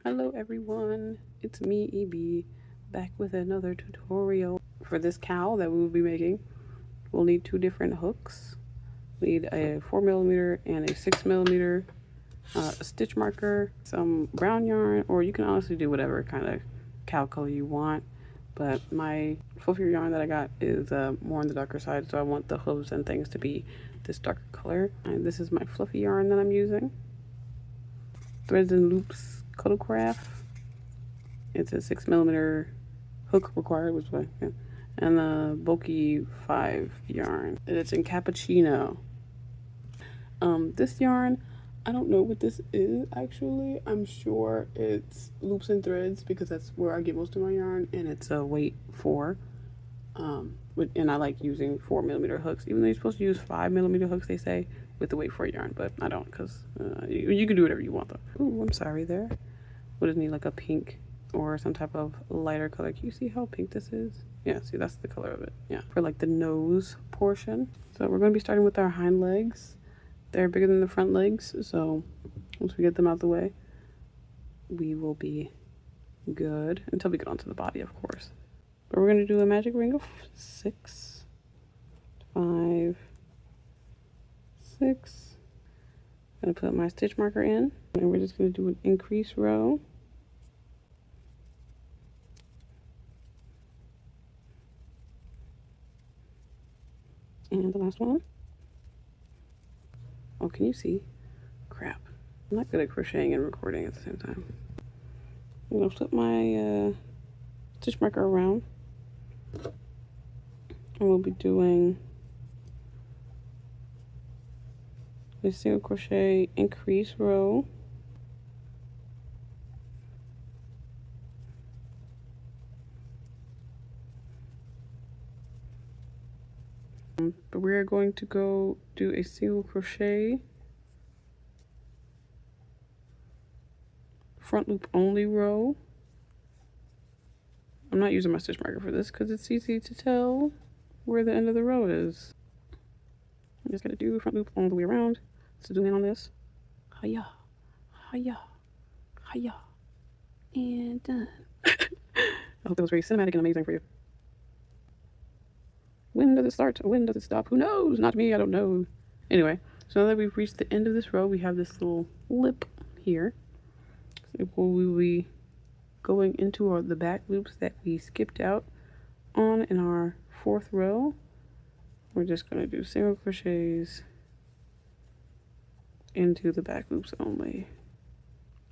Hello everyone, it's me EB, back with another tutorial. For this cowl that we will be making, we'll need two different hooks. We need a 4mm and a 6mm, a stitch marker, some brown yarn, or you can honestly do whatever kind of cowl color you want. But my fluffier yarn that I got is more on the darker side, so I want the hooves and things to be this darker color. And this is my fluffy yarn that I'm using. Threads and Loops Cutlecraft. It's a 6mm hook required, which way, yeah. And the bulky 5 yarn. And it's in cappuccino. This yarn, I don't know what this is actually. I'm sure it's loops and threads because that's where I get most of my yarn, and it's a weight 4. And I like using 4mm hooks, even though you're supposed to use 5mm hooks, they say, with the weight 4 yarn, but I don't because you can do whatever you want though. Ooh, I'm sorry there. We'll just need like a pink or some type of lighter color. Can you see how pink this is? Yeah, see, that's the color of it. Yeah, for like the nose portion. So we're going to be starting with our hind legs. They're bigger than the front legs, so once we get them out of the way, we will be good until we get onto the body, of course. But we're going to do a magic ring of 6, 5, 6. I'm going to put my stitch marker in, and we're just going to do an increase row. And the last one. Oh, can you see? Crap. I'm not good at crocheting and recording at the same time. I'm going to flip my stitch marker around. And we'll be doing a single crochet increase row. But we're going to go do a single crochet front loop only row. I'm not using my stitch marker for this because it's easy to tell where the end of the row is. I'm just gonna do front loop all the way around. So zoom in on this. Hiya, hiya, hiya, and done. I hope that was very cinematic and amazing for you. When does it start? When does it stop? Who knows? Not me, I don't know. Anyway, so now that we've reached the end of this row, we have this little lip here. So we will be going into the back loops that we skipped out on in our 4th row. We're just going to do single crochets into the back loops only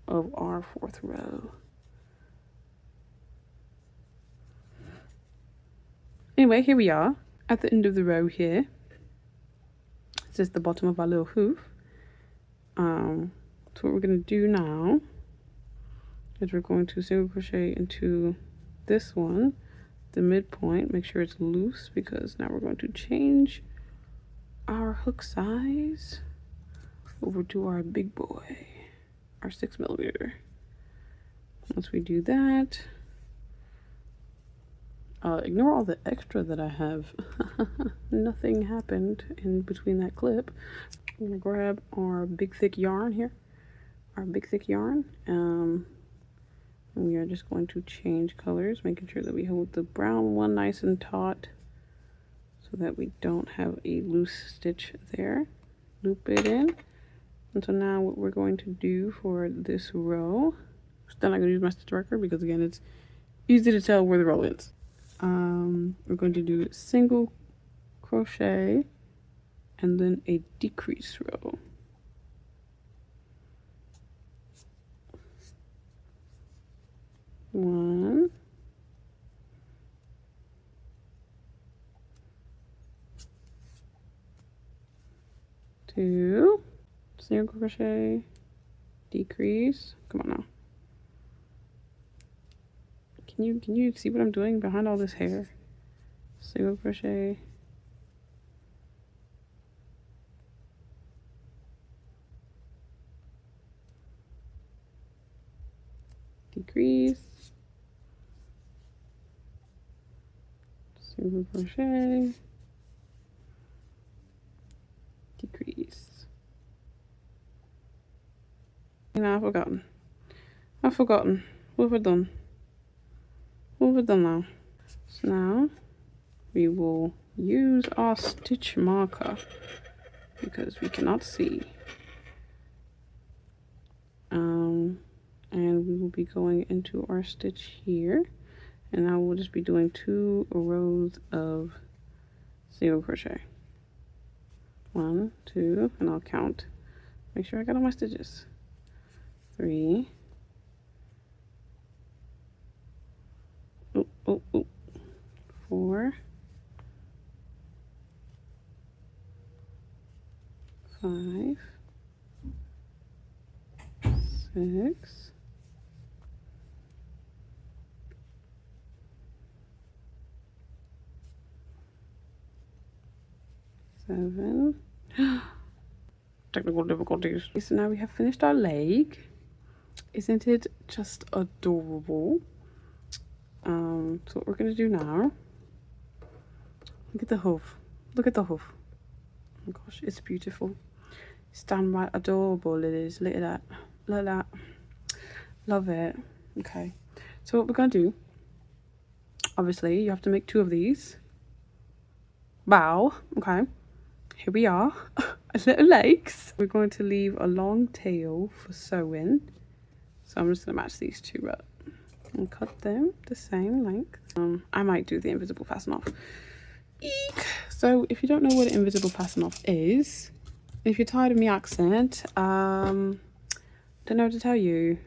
of our 4th row. Anyway, here we are at the end of the row here. This is the bottom of our little hoof. So what we're going to do now is we're going to single crochet into this one, the midpoint. Make sure it's loose because now we're going to change our hook size over to our big boy, our 6mm. Once we do that, ignore all the extra that I have. Nothing happened in between that clip. I'm gonna grab our big thick yarn here, our big thick yarn. And we are just going to change colors, making sure that we hold the brown one nice and taut so that we don't have a loose stitch there. Loop it in. And so now what we're going to do for this row, still not going to use my stitch marker because again it's easy to tell where the row is. We're going to do single crochet and then a decrease row. One, two, single crochet, decrease. Come on now. Can you see what I'm doing behind all this hair? Single crochet, decrease, single crochet, decrease. And I've forgotten. I've forgotten. What have I done? What have I done now? So now we will use our stitch marker because we cannot see. And we will be going into our stitch here, and now we'll just be doing 2 rows of single crochet. 1, 2, and I'll count. Make sure I got all my stitches. 3. Oh, oh, oh. 4. 5. 6. 7. Technical difficulties. So now we have finished our leg. Isn't it just adorable? So what we're gonna do now, look at the hoof. Look at the hoof. Oh my gosh, it's beautiful. It's downright adorable, it is. Look at that. Look at that. Love it. Okay, so what we're gonna do, obviously you have to make 2 of these. Wow. Okay, here we are. Little legs. We're going to leave a long tail for sewing, so I'm just gonna match these 2 up and cut them the same length. I might do the invisible fasten off. Eek. So if you don't know what an invisible fasten off is, if you're tired of me accent, don't know what to tell you.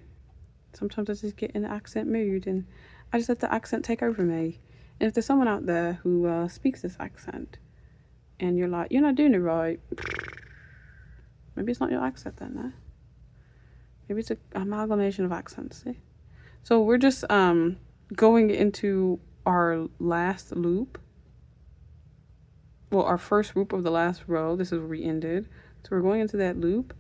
Sometimes I just get in the accent mood and I just let the accent take over me. And if there's someone out there who speaks this accent and you're like, you're not doing it right, maybe it's not your accent then, eh? Maybe it's an amalgamation of accents, see? So we're just going into our last loop. Well, our first loop of the last row. This is where we ended. So we're going into that loop,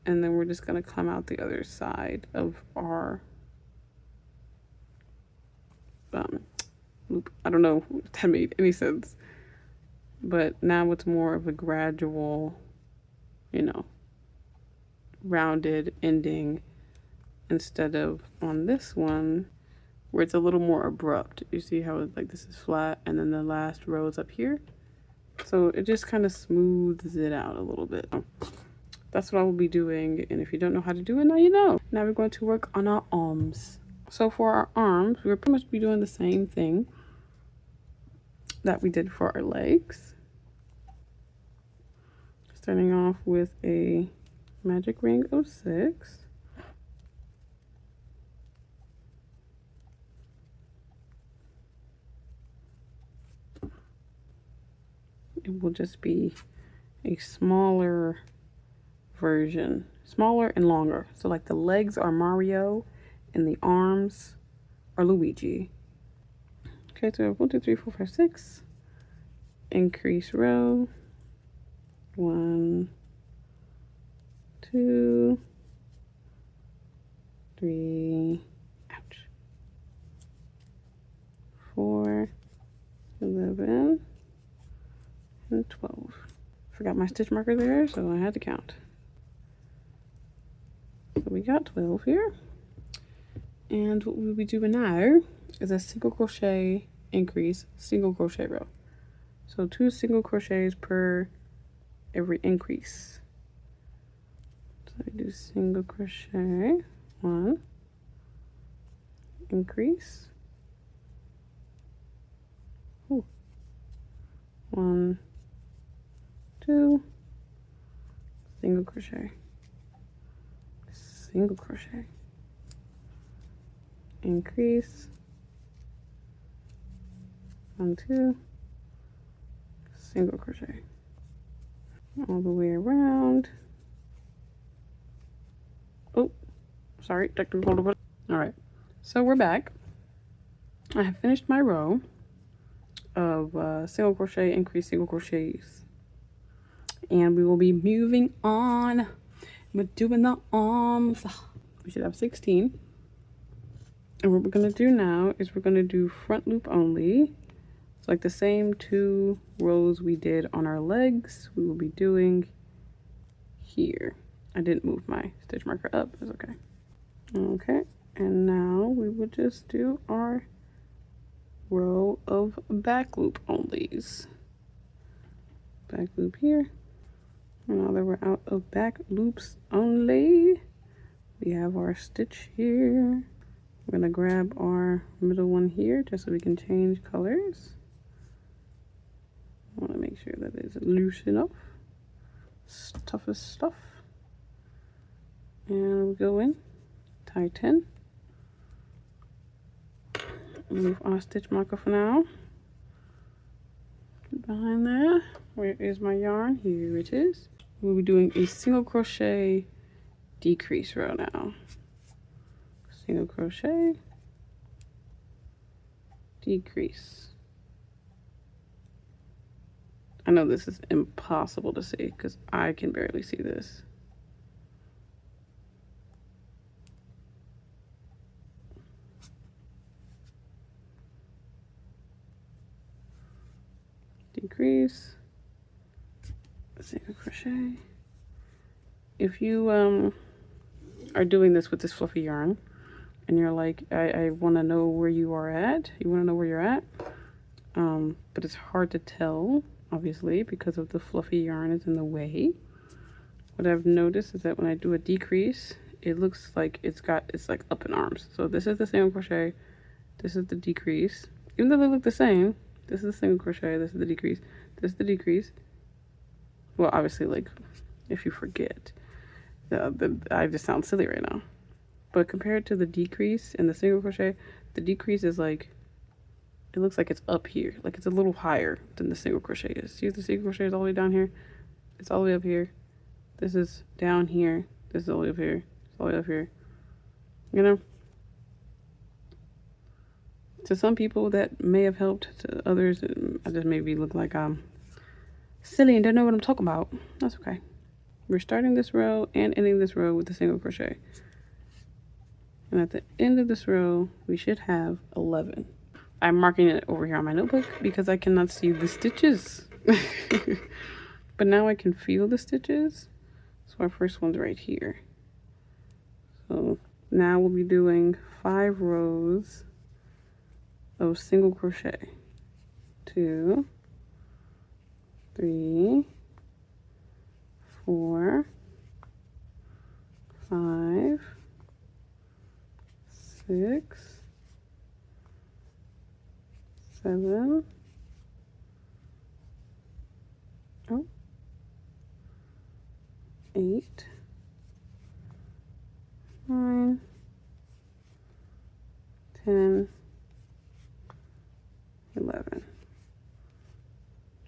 and then we're just gonna come out the other side of our loop. I don't know if that made any sense, but now it's more of a gradual, you know, rounded ending, instead of on this one where it's a little more abrupt. You see how it's like this is flat and then the last row is up here, so it just kind of smooths it out a little bit. That's what I will be doing, and if you don't know how to do it, now you know. Now we're going to work on our arms. So for our arms, we're pretty much be doing the same thing that we did for our legs, starting off with a magic ring of 6. It will just be a smaller version, smaller and longer. So like the legs are Mario and the arms are Luigi. Okay, so 1, 2, 3, 4, 5, 6. Increase row. 1, 2, 3, ouch, 4, 11, and 12. Forgot my stitch marker there, so I had to count. So we got 12 here. And what we'll be doing now is a single crochet increase, single crochet row. So 2 single crochets per every increase. So I do single crochet, 1, increase, 1, 2, single crochet, single crochet, increase, 1, 2, single crochet, all the way around. Oh, sorry, technical difficulty. All right, so we're back. I have finished my row of single crochet, increase, single crochets, and we will be moving on with doing the arms. We should have 16. And what we're gonna do now is we're gonna do front loop only. It's like the same 2 rows we did on our legs, we will be doing here. I didn't move my stitch marker up, it's okay. Okay, and now we would just do our row of back loop onlys. Back loop here. And now that we're out of back loops only, we have our stitch here. We're gonna grab our middle one here just so we can change colors. I wanna make sure that it's loose enough. Tough as stuff. And we go in, tighten. Leave our stitch marker for now. Behind there, where is my yarn? Here it is. We'll be doing a single crochet decrease row now. Single crochet, decrease. I know this is impossible to see because I can barely see this. Decrease, single crochet. If you are doing this with this fluffy yarn and you're like, I want to know where you are at, you want to know where you're at, but it's hard to tell, obviously, because of the fluffy yarn is in the way. What I've noticed is that when I do a decrease, it looks like it's like up in arms. So this is the single crochet, this is the decrease. Even though they look the same, this is the single crochet, this is the decrease, this is the decrease. Well, obviously, like, if you forget, I just sound silly right now. But compared to the decrease and the single crochet, the decrease is like, it looks like it's up here. Like it's a little higher than the single crochet is. See if the single crochet is all the way down here? It's all the way up here. This is down here. This is all the way up here. It's all the way up here. You know? To some people that may have helped. To others, I just maybe look like I'm silly and don't know what I'm talking about. That's okay. We're starting this row and ending this row with a single crochet. And at the end of this row, we should have 11. I'm marking it over here on my notebook because I cannot see the stitches. But now I can feel the stitches. So our first one's right here. So now we'll be doing 5 rows of single crochet. 2, 3, 4, 5, 6, 7, 8, 9, 10, 11.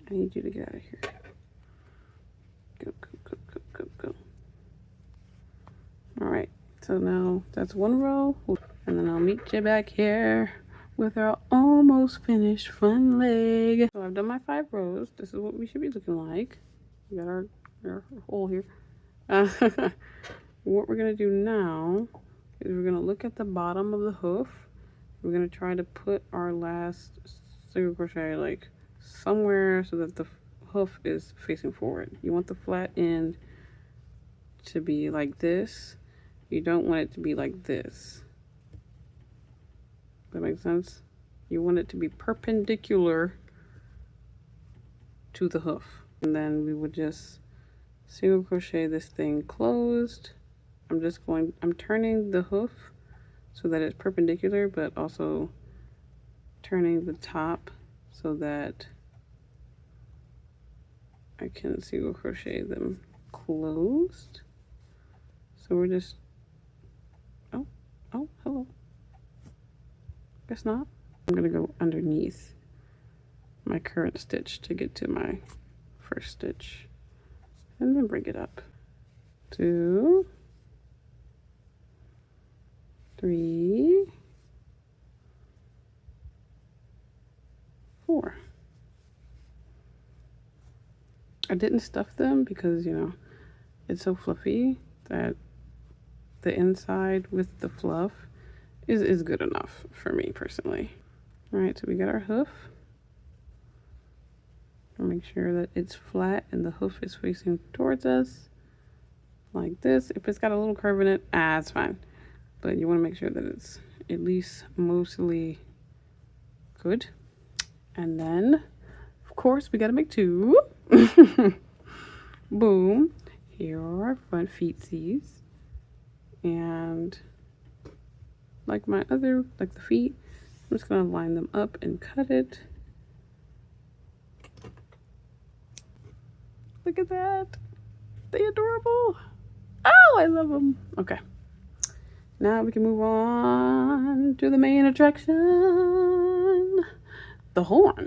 I need you to get out of here. Go, go, go, go, go, go. All right, so now that's one row, and then I'll meet you back here with our almost finished front leg. So I've done my 5 rows. This is what we should be looking like. We got our hole here. What we're gonna do now is we're gonna look at the bottom of the hoof. We're gonna try to put our last single crochet like somewhere so that the hoof is facing forward. You want the flat end to be like this. You don't want it to be like this. That makes sense? You want it to be perpendicular to the hoof. And then we would just single crochet this thing closed. I'm turning the hoof so that it's perpendicular, but also turning the top so that I can single crochet them closed. So we're just, oh, hello. Guess not. I'm gonna go underneath my current stitch to get to my first stitch and then bring it up. 2, 3, 4. I didn't stuff them because, you know, it's so fluffy that the inside with the fluff is good enough for me personally. All right, so we got our hoof. Make sure that it's flat and the hoof is facing towards us like this. If it's got a little curve in it, it's fine. but you want to make sure that it's at least mostly good. And then, of course, we got to make 2. Boom. Here are our front feetsies. And like the feet, I'm just going to line them up and cut it. Look at that. They're adorable. Oh, I love them. Okay. Now we can move on to the main attraction. The horn.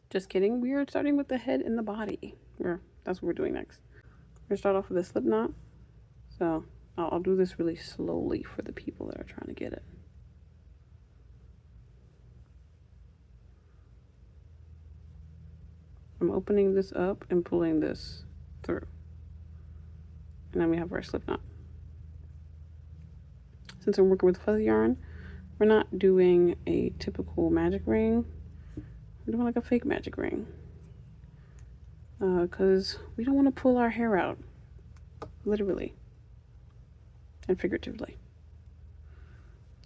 Just kidding. We are starting with the head and the body. That's what we're doing next. We're going to start off with a slip knot. So I'll do this really slowly for the people that are trying to get it. I'm opening this up and pulling this through. And then we have our slip knot. Since I'm working with fuzzy yarn, we're not doing a typical magic ring. We're doing like a fake magic ring. Because we don't want to pull our hair out. Literally. And figuratively.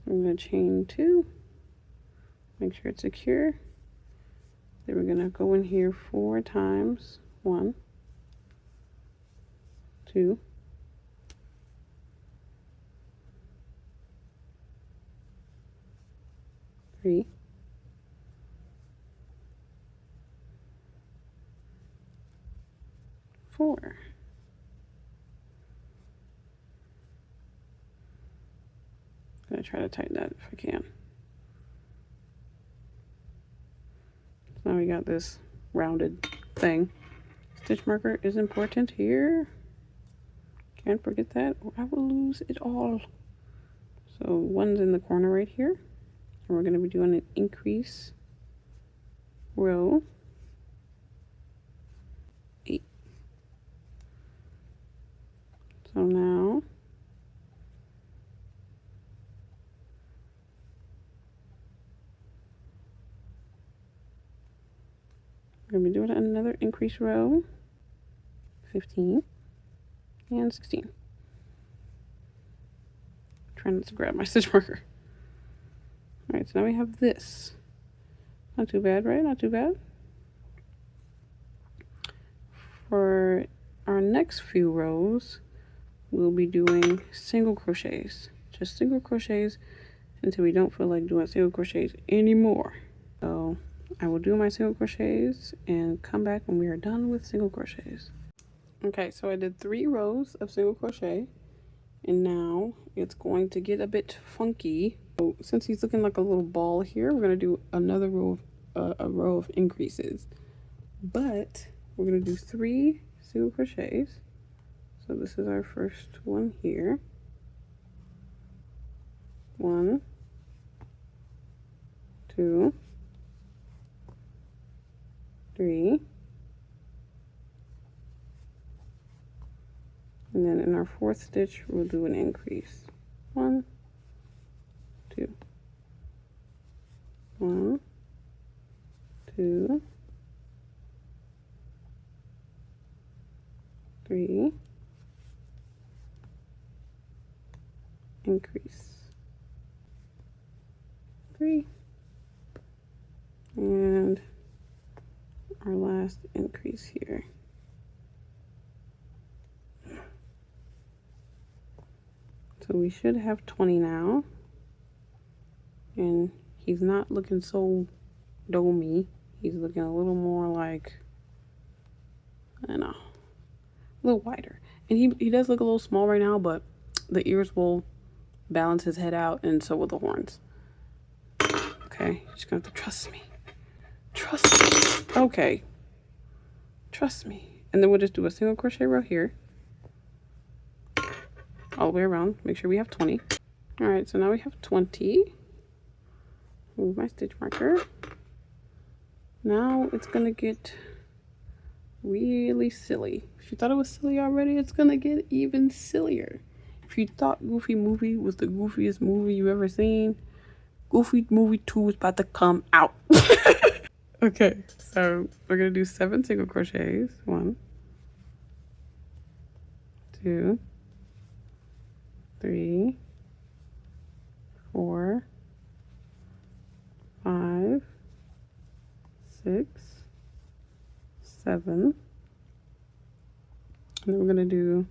I'm going to chain 2. Make sure it's secure. Then we're going to go in here 4 times. 1, 2, 3, 4. I'm going to try to tighten that if I can. So now we got this rounded thing. Stitch marker is important here. Can't forget that or I will lose it all. So 1's in the corner right here. And we're going to be doing an increase row 8. So now we're going to be doing another increase row 15 and 16. Trying not to grab my stitch marker. Alright, so now we have this. Not too bad, right? Not too bad. For our next few rows, we'll be doing single crochets. Just single crochets until we don't feel like doing single crochets anymore. So I will do my single crochets and come back when we are done with single crochets. Okay, so I did 3 rows of single crochet. And now it's going to get a bit funky. So since he's looking like a little ball here, we're going to do another row of a row of increases. But we're going to do 3 single crochets. So this is our first one here. 1, 2, 3. And then in our 4th stitch, we'll do an increase. 1, 2, 1, 2, 3, increase, 3, and our last increase here. So we should have 20 now. And he's not looking so domey. He's looking a little more like, I don't know, a little wider. And he does look a little small right now, but the ears will balance his head out, and so will the horns. Okay, you're just gonna have to trust me. Trust me. Okay. Trust me. And then we'll just do a single crochet row here. All the way around. Make sure we have 20. Alright, so now we have 20. Move my stitch marker. Now it's gonna get really silly. If you thought it was silly already, it's gonna get even sillier. If you thought Goofy Movie was the goofiest movie you've ever seen, Goofy Movie 2 is about to come out. Okay, so we're gonna do 7 single crochets. 1, 2, 3, 4, 5, 6, 7, and then we're going to do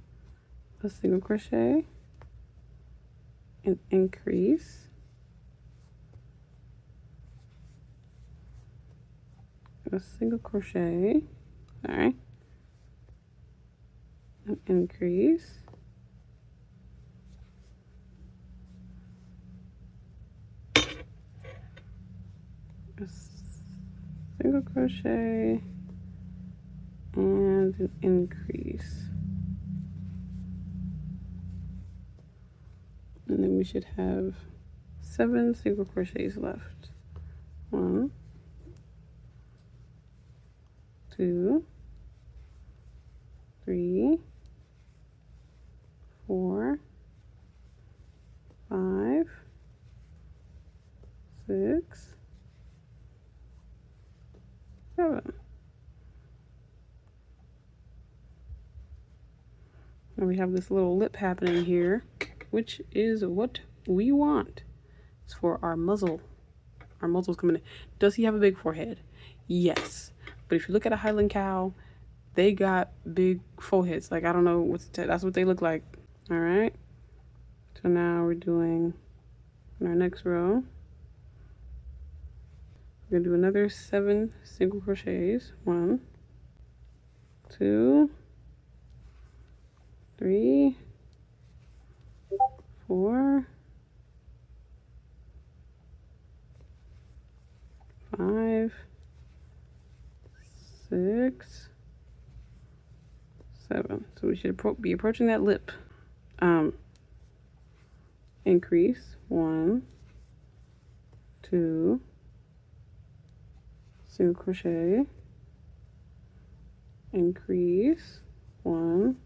a single crochet and increase, a single crochet, sorry, and increase, a single crochet and an increase, and then we should have 7 single crochets left. 1, 2, 3, 4, 5, 6, 7. And we have this little lip happening here, which is what we want. It's for our muzzle. Our muzzle's coming in. Does he have a big forehead? Yes. But if you look at a Highland cow, they got big foreheads. Like, I don't know what's that's what they look like. All right. So now we're doing in our next row. We're gonna do another 7 single crochets. 1, 2, 3, 4, 5, 6, 7. So we should be approaching that lip. Increase 1, 2, single crochet, increase 1,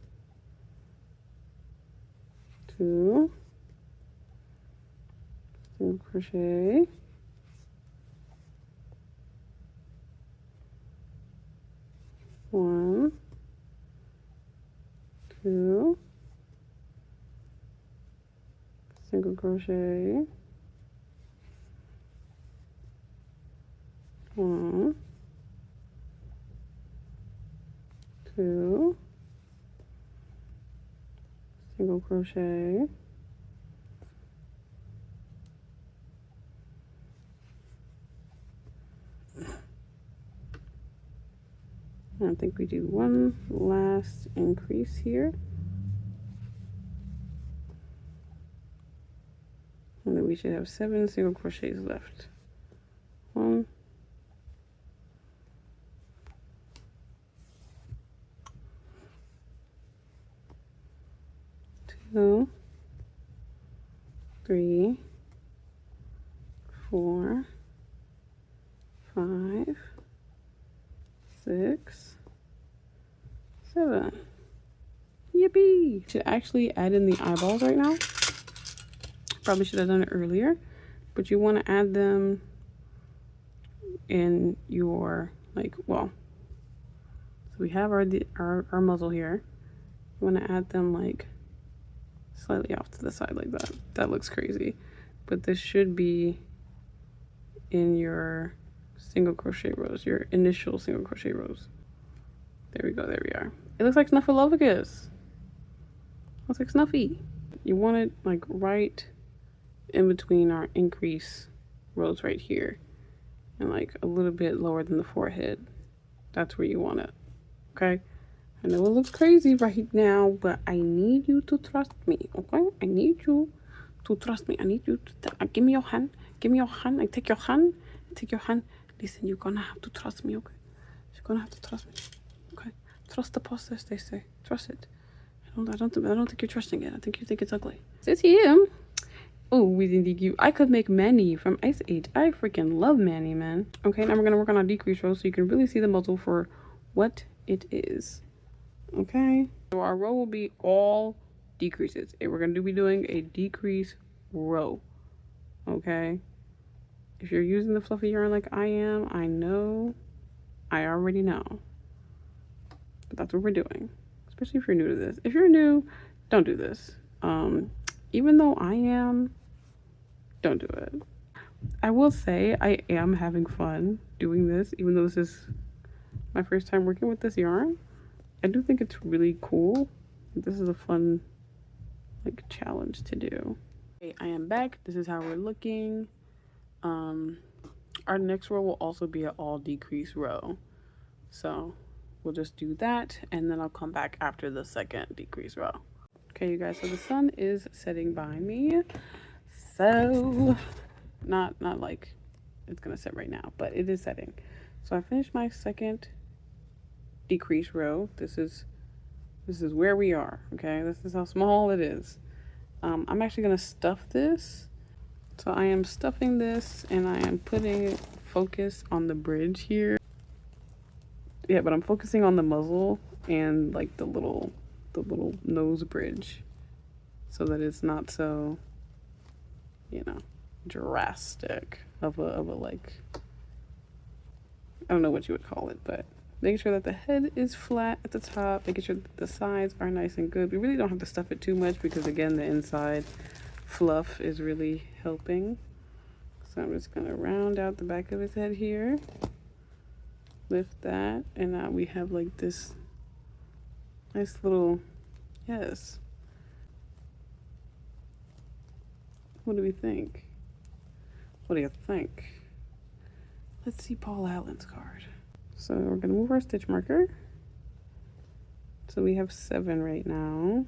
2, single crochet, one, 2, single crochet, 1, 2, single crochet, I think we do one last increase here. And then we should have 7 single crochets left. 1, 2, 3, 4, 5, 6, 7. Yippee! Should actually add in the eyeballs right now. Probably should have done it earlier, but you want to add them in your, like, well, so we have our muzzle here. You want to add them like slightly off to the side like that. That looks crazy, but this should be in your single crochet rows, your initial single crochet rows. There we go, there we are. It looks like Snuffleupagus. Looks like Snuffy. You want it like right in between our increase rows right here, and like a little bit lower than the forehead. That's where you want it. Okay, I know it looks crazy right now, but I need you to trust me. Okay, I need you to trust me. I need you to give me your hand. Give me your hand. I take your hand. Take your hand. Listen, you're gonna have to trust me. Okay, you're gonna have to trust me. Okay, trust the process, they say. Trust it. I don't think you're trusting it. I think you think it's ugly. Is him? Oh, we think you. I could make Manny from Ice Age. I freaking love Manny, man. Okay, now we're gonna work on our decrease row so you can really see the muzzle for what it is. Okay, so our row will be all decreases. We're gonna be doing a decrease row. Okay, if you're using the fluffy yarn like I am, I know, I already know, but that's what we're doing. Especially if you're new to this. If you're new, don't do this. Even though I am Don't do it. I will say I am having fun doing this, even though this is my first time working with this yarn. I do think it's really cool. This is a fun like challenge to do. Okay, I am back. This is how we're looking. Our next row will also be an all decrease row. So we'll just do that and then I'll come back after the second decrease row. Okay, you guys, so the sun is setting behind me. So not like it's gonna set right now, but it is setting. So I finished my second decrease row. This is where we are. Okay, this is how small it is. I'm actually gonna stuff this. So I am stuffing this and I am putting focus on the bridge here. Yeah, but I'm focusing on the muzzle and like the little nose bridge so that it's not so, you know, drastic of a like, I don't know what you would call it, but making sure that the head is flat at the top, making sure that the sides are nice and good. We really don't have to stuff it too much because again, the inside fluff is really helping. So I'm just gonna round out the back of his head here, lift that, and now we have like this nice little, yes. What do we think? What do you think? Let's see Paul Allen's card. So we're gonna move our stitch marker. So we have 7 right now.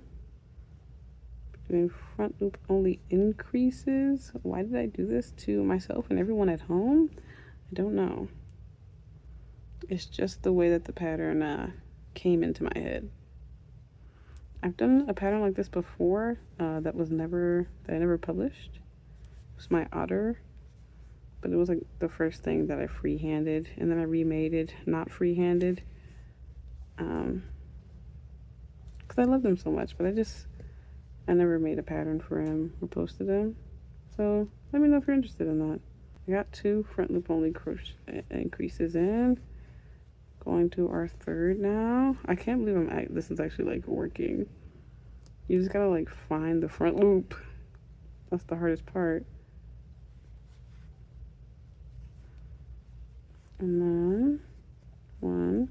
Doing front loop only increases. Why did I do this to myself and everyone at home? I don't know. It's just the way that the pattern came into my head. I've done a pattern like this before that I never published. It was my otter, but it was like the first thing that I freehanded, and then I remade it not freehanded because I love them so much, but I never made a pattern for him or posted him. So let me know if you're interested in that. I got 2 front loop only crochet increases in. Going to our 3rd now. I can't believe this is actually like working. You just gotta like find the front loop. That's the hardest part. And then 1,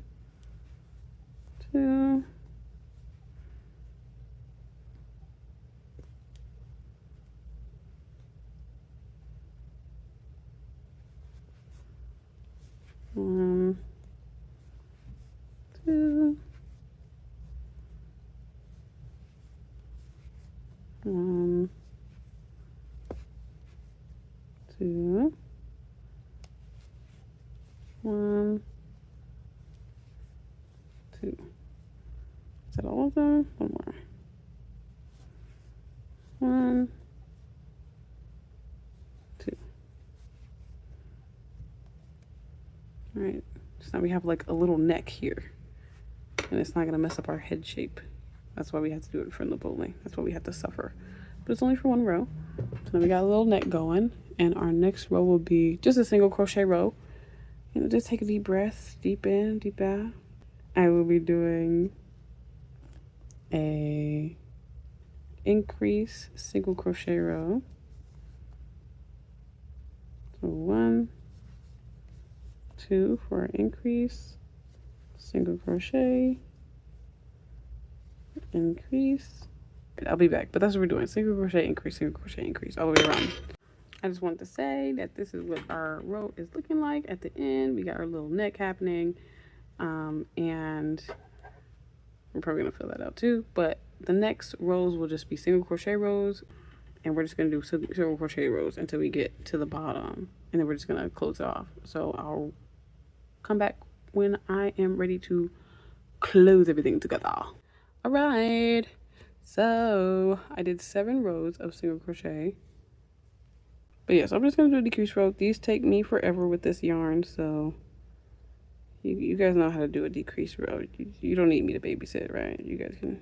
2, 1, 2, 1, 2, 1, 2. Is that all of them? One more. 1, 2. All right. So now we have like a little neck here, and it's not gonna mess up our head shape. That's why we have to do it front loop only. That's why we have to suffer. But it's only for 1 row. So now we got a little neck going, and our next row will be just a single crochet row. You know, just take a deep breath, deep in, deep out. I will be doing a increase single crochet row. So 1, 2 for an increase, single crochet, increase. I'll be back, but that's what we're doing. Single crochet, increase, all the way around. I just wanted to say that this is what our row is looking like at the end. We got our little neck happening, and we're probably gonna fill that out too, but the next rows will just be single crochet rows, and we're just gonna do single crochet rows until we get to the bottom, and then we're just gonna close it off. So I'll come back when I am ready to close everything together. All right, so I did 7 rows of single crochet. But yes, I'm just gonna do a decrease row. These take me forever with this yarn, so you guys know how to do a decrease row. You don't need me to babysit, right? You can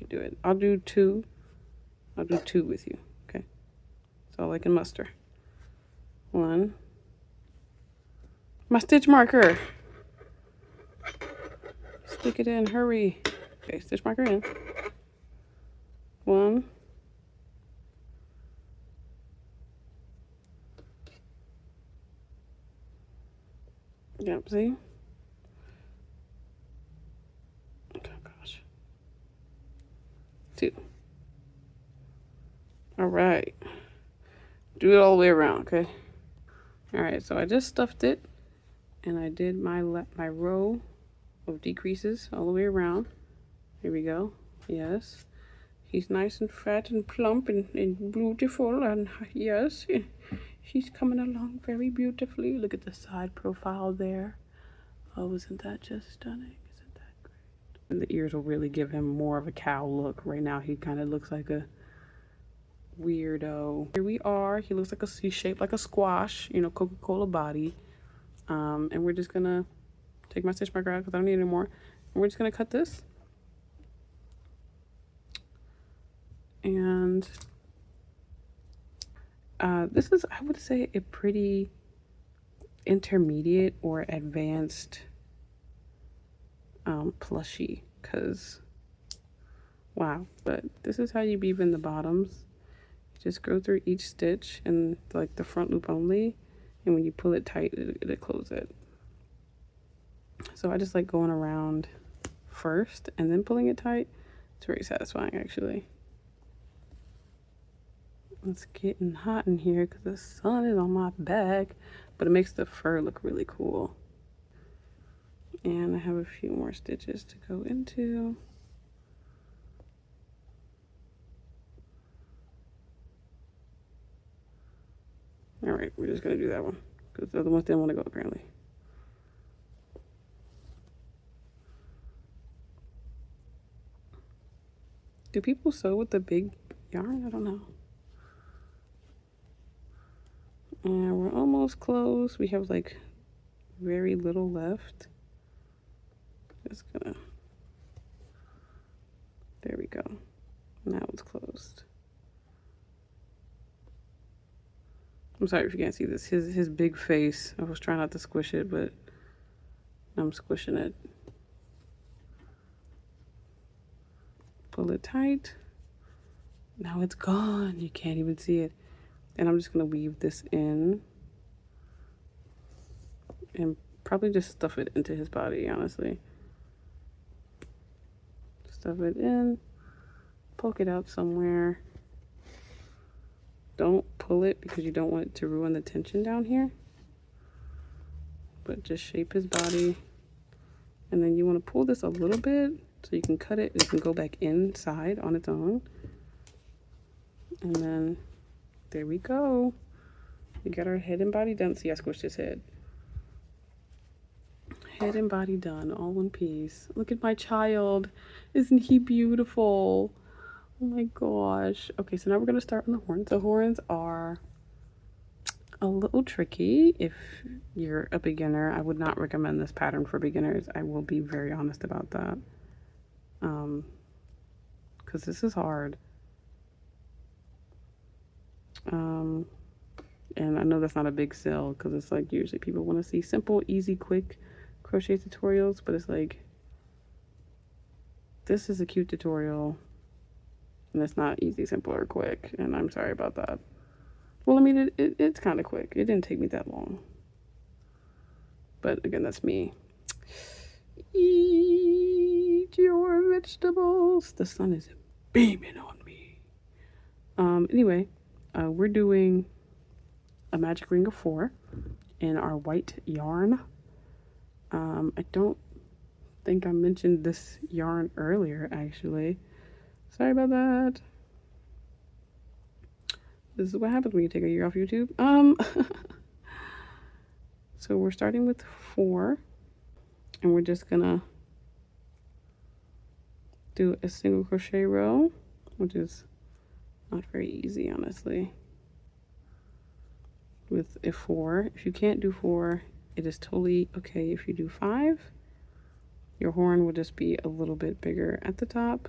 do it. I'll do 2. I'll do 2 with you, okay? That's all I can muster. 1. My stitch marker. Stick it in, hurry. Okay, stitch marker in. 1, Yep, see? Oh gosh. 2. All right. Do it all the way around, okay? All right, so I just stuffed it, and I did my row of decreases all the way around. Here we go. Yes. He's nice and fat and plump and beautiful, and yes, he's coming along very beautifully. Look at the side profile there. Oh, isn't that just stunning? Isn't that great? And the ears will really give him more of a cow look. Right now, he kind of looks like a weirdo. Here we are. He looks like he's shaped like a squash, you know, Coca-Cola body. And we're just gonna take my stitch marker out because I don't need it anymore. And we're just gonna cut this. And this is, I would say, a pretty intermediate or advanced plushie, because wow. But this is how you weave in the bottoms. You just go through each stitch and like the front loop only, and when you pull it tight, it'll close it. So I just like going around first and then pulling it tight. It's very satisfying, actually. It's getting hot in here because the sun is on my back, but it makes the fur look really cool. And I have a few more stitches to go into. All right, we're just gonna do that one because the other ones didn't want to go apparently. Do people sew with the big yarn? I don't know. And we're almost close. We have like very little left. Just gonna, there we go. Now it's closed. I'm sorry if you can't see this. His big face. I was trying not to squish it, but I'm squishing it. Pull it tight. Now it's gone. You can't even see it. And I'm just gonna weave this in and probably just stuff it into his body, honestly. Stuff it in, poke it out somewhere. Don't pull it because you don't want it to ruin the tension down here. But just shape his body. And then you want to pull this a little bit so you can cut it. It can go back inside on its own. And then there we go. We got our head and body done. See, I squished his head. Head and body done, all one piece. Look at my child. Isn't he beautiful? Oh my gosh. Okay, so now we're gonna start on the horns. The horns are a little tricky. If you're a beginner, I would not recommend this pattern for beginners. I will be very honest about that. Because this is hard. And I know that's not a big sell because it's like usually people want to see simple, easy, quick crochet tutorials, but it's like this is a cute tutorial and it's not easy, simple, or quick, and I'm sorry about that. Well, I mean, it's kind of quick. It didn't take me that long, but again, that's me. Eat your vegetables. The sun is beaming on me. Anyway, we're doing a magic ring of 4 in our white yarn. I don't think I mentioned this yarn earlier, actually. Sorry about that. This is what happens when you take a year off YouTube. So we're starting with 4, and we're just gonna do a single crochet row, which is not very easy, honestly, with a 4. If you can't do 4, it is totally okay if you do 5. Your horn will just be a little bit bigger at the top.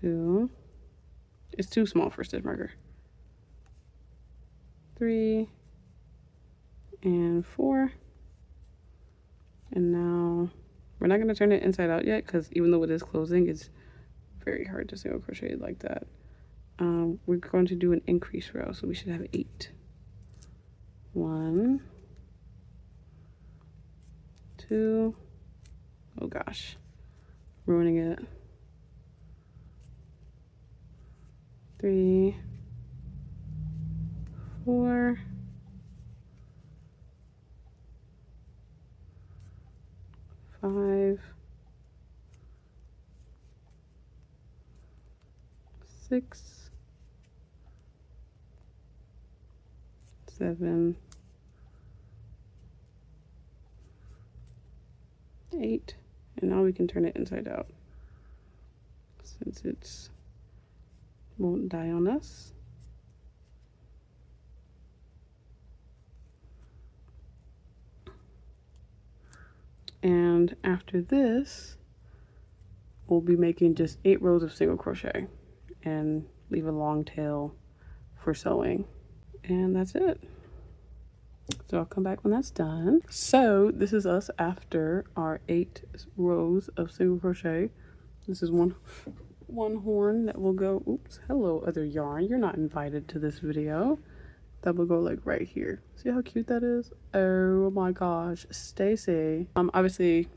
2. It's too small for stitch marker. 3 and 4. And now we're not going to turn it inside out yet because even though it is closing, it's very hard to single crochet like that. We're going to do an increase row, so we should have 8. 1, 2, oh gosh, ruining it, 3, 4, 5, 6, 7, 8, and now we can turn it inside out since it's won't die on us. And after this, we'll be making just 8 rows of single crochet and leave a long tail for sewing. And that's it. So I'll come back when that's done. So this is us after our 8 rows of single crochet. This is one horn that will go, oops, hello other yarn, you're not invited to this video. That will go like right here. See how cute that is? Oh my gosh, Stacy. Obviously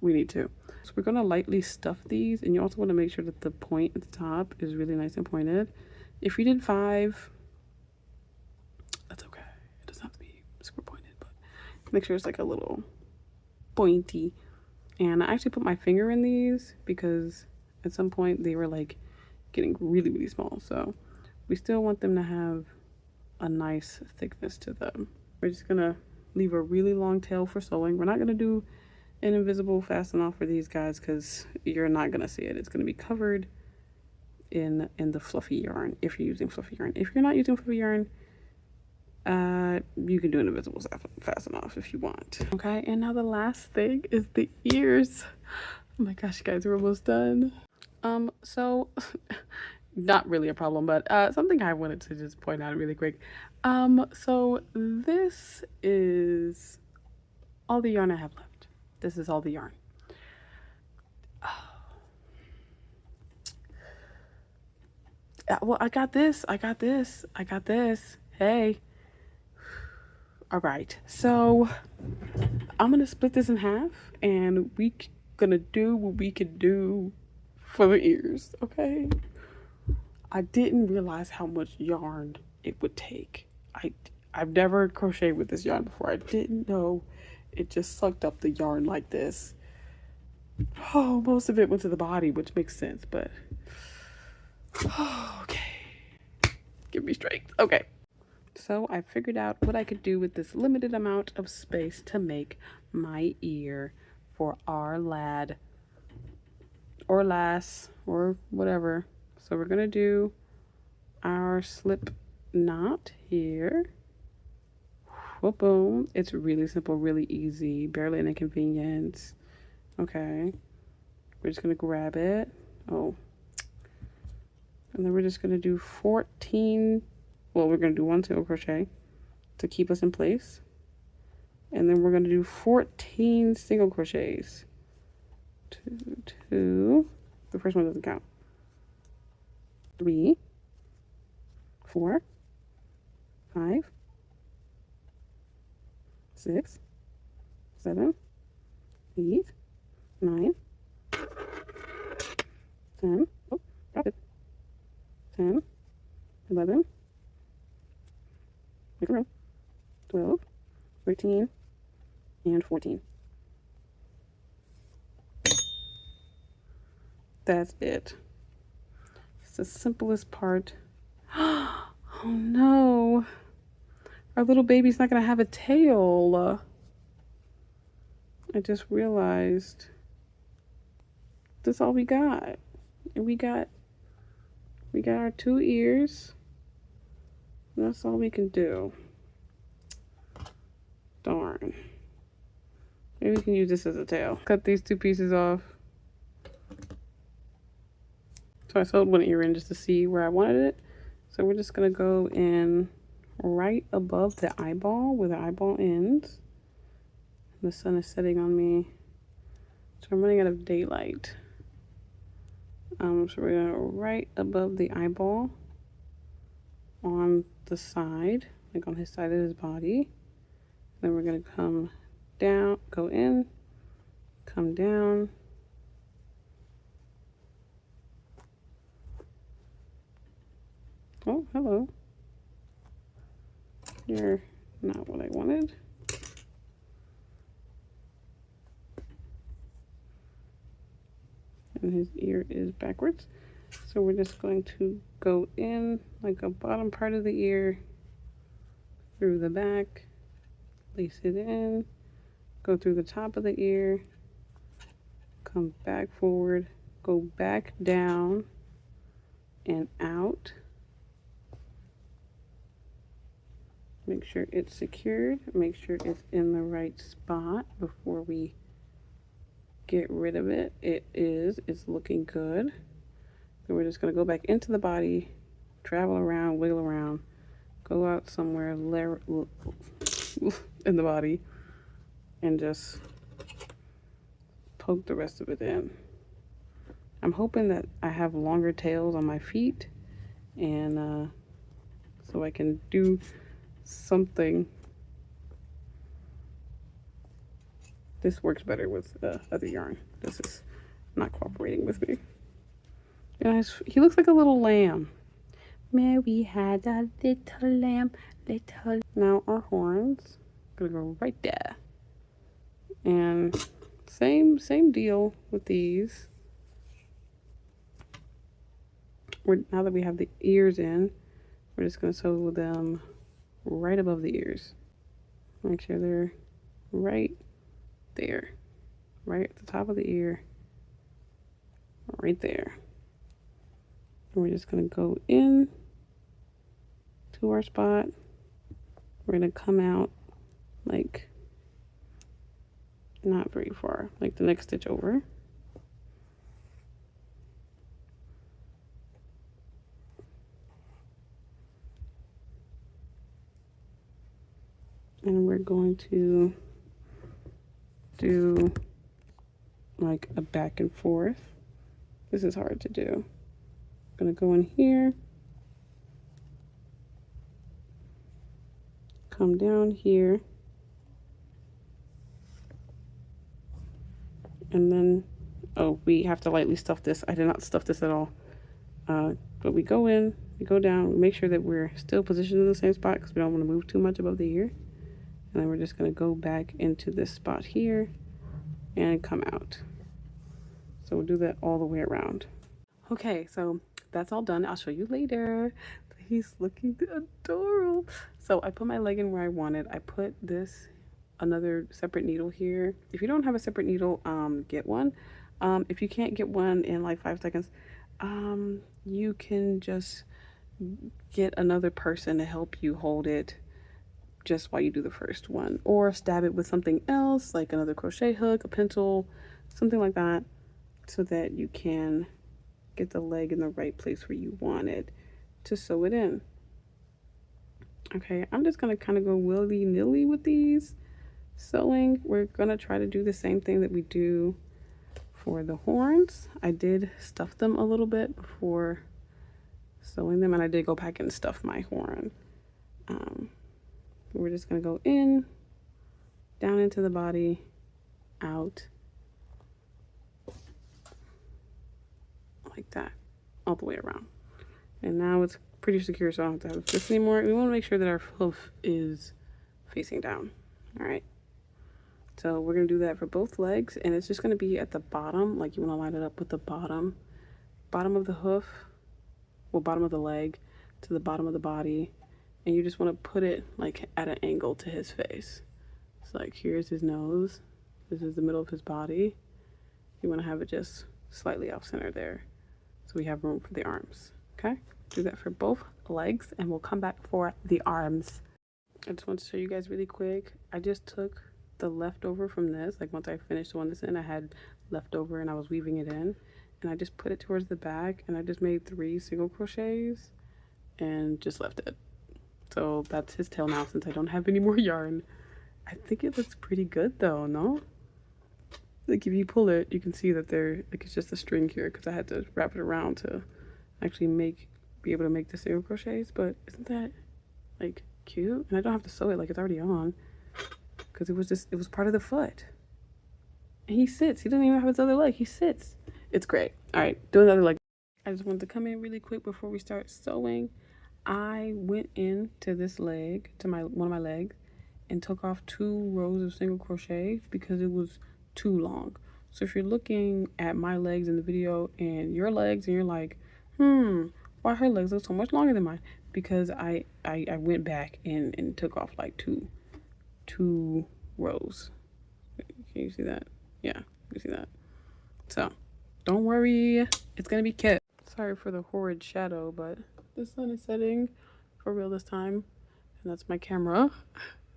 we need to. So we're gonna lightly stuff these, and you also want to make sure that the point at the top is really nice and pointed. If you did 5, that's okay. It doesn't have to be super pointed, but make sure it's like a little pointy. And I actually put my finger in these because at some point they were like getting really, really small. So we still want them to have a nice thickness to them. We're just gonna leave a really long tail for sewing. We're not gonna do an invisible fasten off for these guys because you're not gonna see it. It's gonna be covered in the fluffy yarn if you're using fluffy yarn. If you're not using fluffy yarn, you can do an invisible fasten off if you want. Okay, and now the last thing is the ears. Oh my gosh, guys, we're almost done. So not really a problem, but something I wanted to just point out really quick. So this is all the yarn I have left. This is all the yarn. Well, I got this. Hey. All right, so I'm gonna split this in half, and we gonna do what we can do for the ears, okay? I didn't realize how much yarn it would take. I've never crocheted with this yarn before. I didn't know it just sucked up the yarn like this. Oh, most of it went to the body, which makes sense, but okay. Give me strength. Okay. So I figured out what I could do with this limited amount of space to make my ear for our lad or lass or whatever. So we're gonna do our slip knot here. Whoop, boom. It's really simple, really easy, barely an inconvenience. Okay, we're just gonna grab it. Oh, and then we're just gonna do 14. Well, we're gonna do 1 single crochet to keep us in place, and then we're gonna do 14 single crochets. 2, 2. The first one doesn't count. 3, 4, 5, 6, 7, 8, 9, 10. Oh, drop it. 10, 11. Make a row. 12, 13, and 14. That's it. It's the simplest part. Oh no. Our little baby's not gonna have a tail. I just realized that's all we got. And we got our 2 ears. That's all we can do. Darn. Maybe we can use this as a tail. Cut these 2 pieces off. So I sewed 1 ear in just to see where I wanted it. So we're just gonna go in right above the eyeball where the eyeball ends. The sun is setting on me, so I'm running out of daylight. So we're gonna go right above the eyeball on the side like on his side of his body. Then we're gonna come down, go in, come down. Oh, hello. You're not what I wanted. And his ear is backwards. So we're just going to go in like a bottom part of the ear, through the back, place it in, go through the top of the ear, come back forward, go back down and out. Make sure it's secured, make sure it's in the right spot before we get rid of it. It is, it's looking good. So we're just gonna go back into the body, travel around, wiggle around, go out somewhere in the body, and just poke the rest of it in. I'm hoping that I have longer tails on my feet, and so I can do something. This works better with other yarn. This is not cooperating with me. Guys, he looks like a little lamb. Mary had a little lamb, little. Now our horns, gonna go right there. And same deal with these. Now that we have the ears in, we're just gonna sew them right above the ears. Make sure they're right there, right at the top of the ear, right there. And we're just gonna go in to our spot. We're gonna come out like not very far, like the next stitch over. And we're going to do like a back and forth. This is hard to do. I'm gonna go in here, come down here, and then, oh, we have to lightly stuff this. I did not stuff this at all. But we go in, we go down, we make sure that we're still positioned in the same spot because we don't want to move too much above the ear. And then we're just going to go back into this spot here and come out. So we'll do that all the way around. Okay, so that's all done. I'll show you later. He's looking adorable. So I put my leg in where I wanted. I put another separate needle here. If you don't have a separate needle, get one. If you can't get one in like 5 seconds, you can just get another person to help you hold it just while you do the first one, or stab it with something else like another crochet hook, a pencil, something like that, so that you can get the leg in the right place where you want it to sew it in. Okay, I'm just gonna kind of go willy-nilly with these sewing. We're gonna try to do the same thing that we do for the horns. I did stuff them a little bit before sewing them, and I did go back and stuff my horn. We're just gonna go in, down into the body, out, like that, all the way around. And now it's pretty secure, so I don't have to have this anymore. We want to make sure that our hoof is facing down. All right, so we're gonna do that for both legs, and it's just gonna be at the bottom. Like, you want to line it up with the bottom of the hoof, well, bottom of the leg to the bottom of the body, and you just want to put it like at an angle to his face. So like, here's his nose, this is the middle of his body. You want to have it just slightly off center there, so we have room for the arms. Okay, do that for both legs, and we'll come back for the arms. I just want to show you guys really quick. I just took the leftover from this, like once I finished the one that's in, I had leftover and I was weaving it in, and I just put it towards the back, and I just made 3 single crochets and just left it. So that's his tail now, since I don't have any more yarn. I think it looks pretty good though, no? Like, if you pull it, you can see that it's just a string here, because I had to wrap it around to actually be able to make the single crochets. But isn't that like Cute. And I don't have to sew it like it's already on. Because it was part of the foot. And he sits. He doesn't even have his other leg. He sits. It's great. All right, do another leg. I just wanted to come in really quick before we start sewing. I went into this leg, to one of my legs, and took off 2 rows of single crochet because it was too long. So if you're looking at my legs in the video and your legs and you're like, why her legs look so much longer than mine? Because I went back and took off like two rows. Can you see that? Yeah, you see that? So don't worry, it's gonna be kept. Sorry for the horrid shadow, but the sun is setting for real this time, and that's my camera.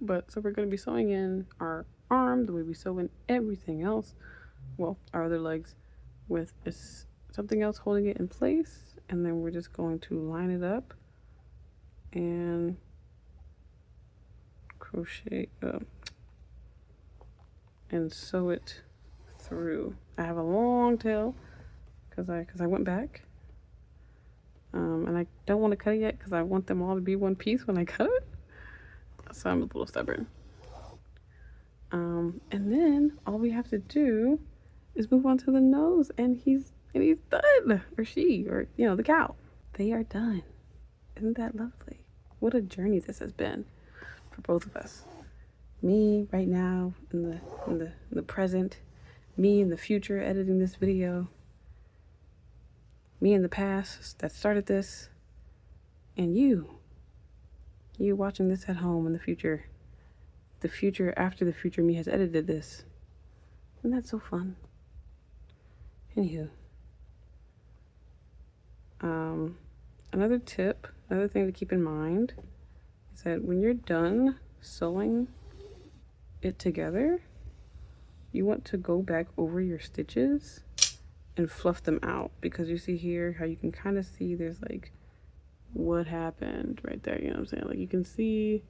But so we're gonna be sewing in our arm the way we sew in everything else. Well, our other legs with something else holding it in place, and then we're just going to line it up and crochet up and sew it through. I have a long tail because I went back, and I don't want to cut it yet because I want them all to be one piece when I cut it. So I'm a little stubborn. And then all we have to do is move on to the nose, and he's done, or she, or the cow. They are done. Isn't that lovely? What a journey this has been for both of us. Me right now in the present, me in the future editing this video, me in the past that started this, and you watching this at home in the future after the future me has edited this. Isn't that so fun? Anywho, another tip, another thing to keep in mind is that when you're done sewing it together, you want to go back over your stitches and fluff them out, because you see here how you can kind of see there's like what happened right there, you know what I'm saying? Like you can see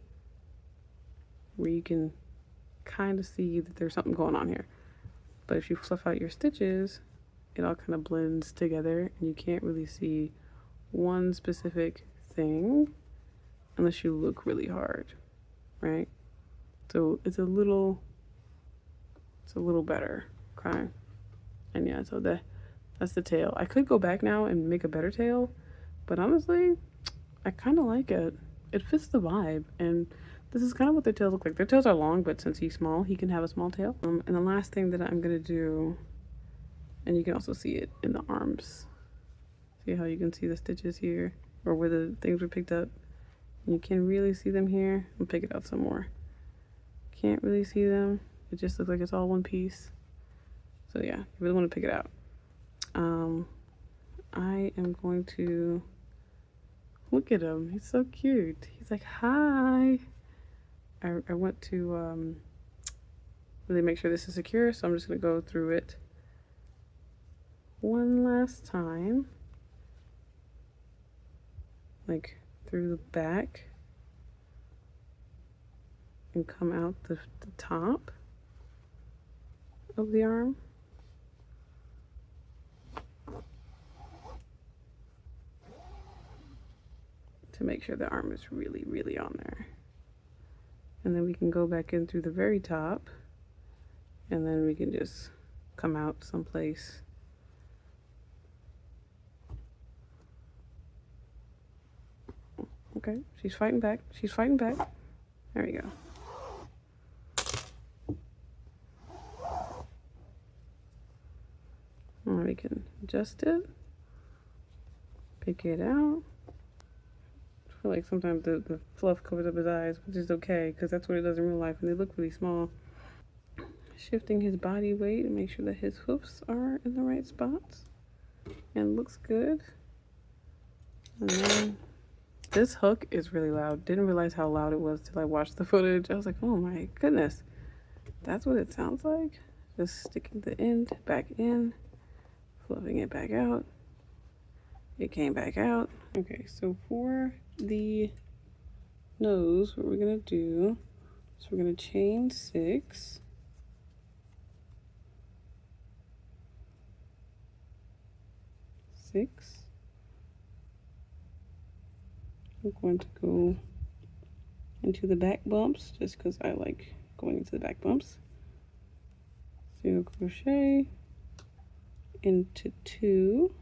where you can kind of see that there's something going on here. But if you fluff out your stitches, it all kind of blends together and you can't really see one specific thing unless you look really hard, right? So it's a little better, okay? And yeah, so that's the tail. I could go back now and make a better tail, but honestly, I kind of like it. It fits the vibe, and this is kind of what their tails look like. Their tails are long, but since he's small, he can have a small tail. And the last thing that I'm gonna do, and you can also see it in the arms. See how you can see the stitches here, or where the things were picked up. And you can really see them here. I'll pick it out some more. Can't really see them. It just looks like it's all one piece. So yeah, you really want to pick it out. I am going to look at him. He's so cute. He's like, hi. I want to really make sure this is secure, so I'm just going to go through it one last time, like through the back, and come out the top of the arm. To make sure the arm is really, really on there. And then we can go back in through the very top, and then we can just come out someplace. Okay, she's fighting back. She's fighting back. There we go. And we can adjust it, pick it out. I feel like sometimes the fluff covers up his eyes, which is okay, because that's what it does in real life, and they look really small. Shifting his body weight and make sure that his hoofs are in the right spots and looks good. And then this hook is really loud. Didn't realize how loud it was till I watched the footage. I was like, oh my goodness, that's what it sounds like. Just sticking the end back in, fluffing it back out. It came back out. Okay, so for the nose, what we're gonna do is we're gonna chain 6. I'm going to go into the back bumps, just because I like going into the back bumps. Single crochet into 2.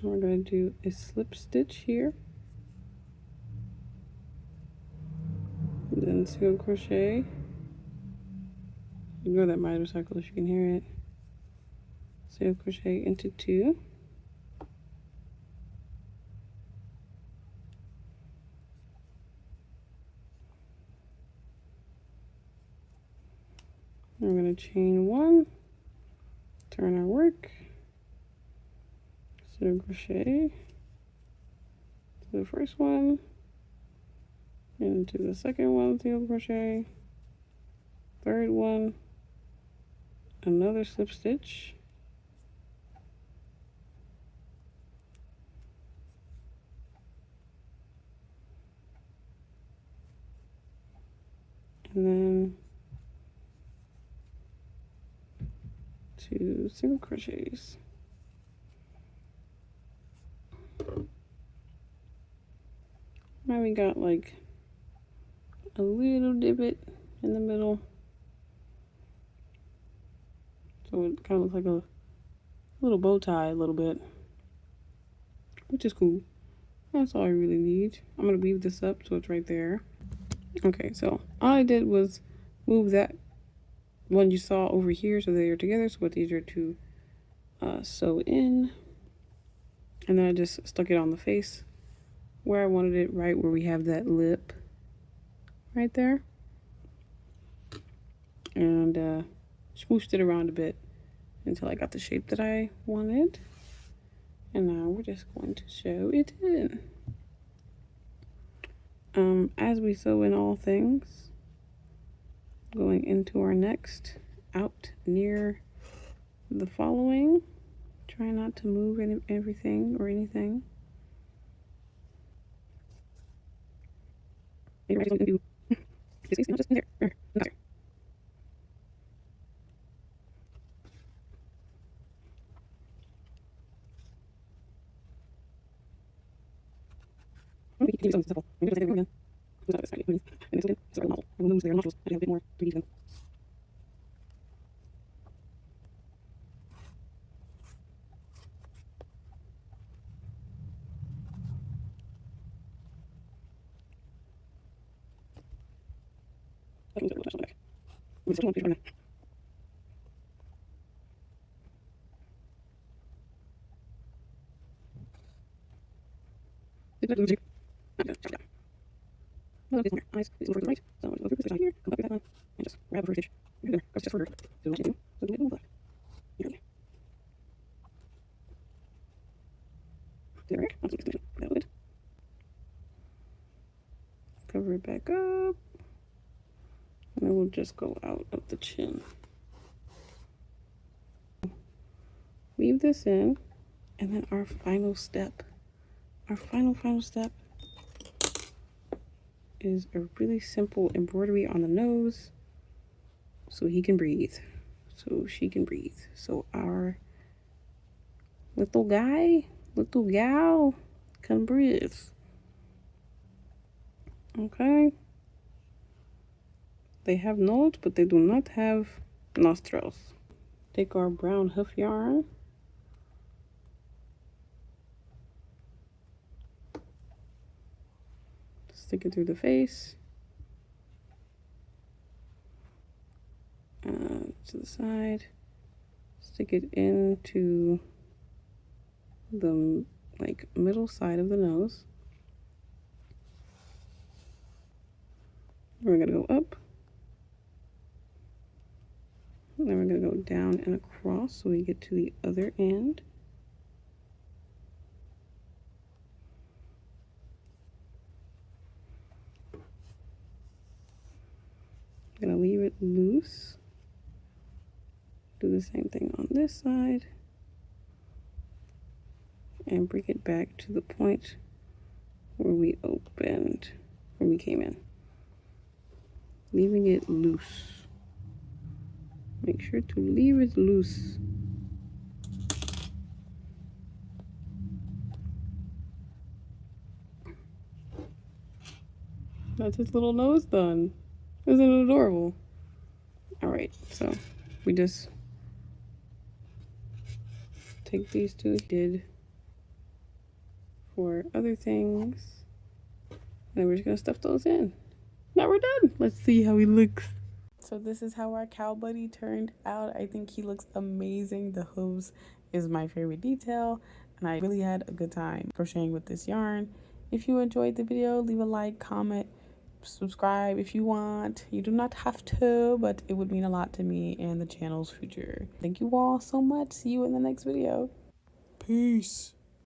We're going to do a slip stitch here, then single crochet. Ignore that motorcycle if you can hear it. Single crochet into 2. We're going to chain 1, turn our work, single crochet to the first one, into the second one, single crochet, third one, another slip stitch, and then 2 single crochets. Now we got like a little divot in the middle, so it kind of looks like a little bow tie a little bit, which is cool. That's all I really need. I'm gonna weave this up so it's right there. Okay, so all I did was move that one you saw over here so they are together, so it's easier to sew in. And then I just stuck it on the face where I wanted it, right where we have that lip right there, and smooshed it around a bit until I got the shape that I wanted. And now we're just going to sew it in. As we sew in all things, going into our next, out near the following, try not to move everything or anything. Maybe I do this not just in there. Okay. We can do something simple. Maybe just again. Who's not this side? And it's again, it's a nozzle. I will lose their nostrils. I have a bit more to use them. I can do a little touch on the back. It's still one page right now. Did I lose you? No, check it out. Well, it's on your eyes. It's over to the right. So I'm going to go through this stitch here, come up to that line, and just grab the first stitch. You're there. Go just further. So what you do, so do it on the left. You're there. There we go. That's an extension. That would. Cover it back up. And then we'll just go out of the chin. Weave this in, and then our final step. Our final step is a really simple embroidery on the nose so he can breathe, so she can breathe, so our little guy, little gal can breathe. Okay, they have nose, but they do not have nostrils. Take our brown hoof yarn, stick it through the face, to the side, stick it into the like middle side of the nose. We're gonna go up, and then we're gonna go down and across so we get to the other end. I'm gonna leave it loose. Do the same thing on this side. And bring it back to the point where we opened, where we came in. Leaving it loose. Make sure to leave it loose. That's his little nose done. Isn't it adorable? Alright, so we just take these two did for other things. Then we're just gonna stuff those in. Now we're done. Let's see how he looks. So this is how our cow buddy turned out. I think he looks amazing. The hooves is my favorite detail, and I really had a good time crocheting with this yarn. If you enjoyed the video, leave a like, comment, subscribe if you want. You do not have to, but it would mean a lot to me and the channel's future. Thank you all so much. See you in the next video. Peace.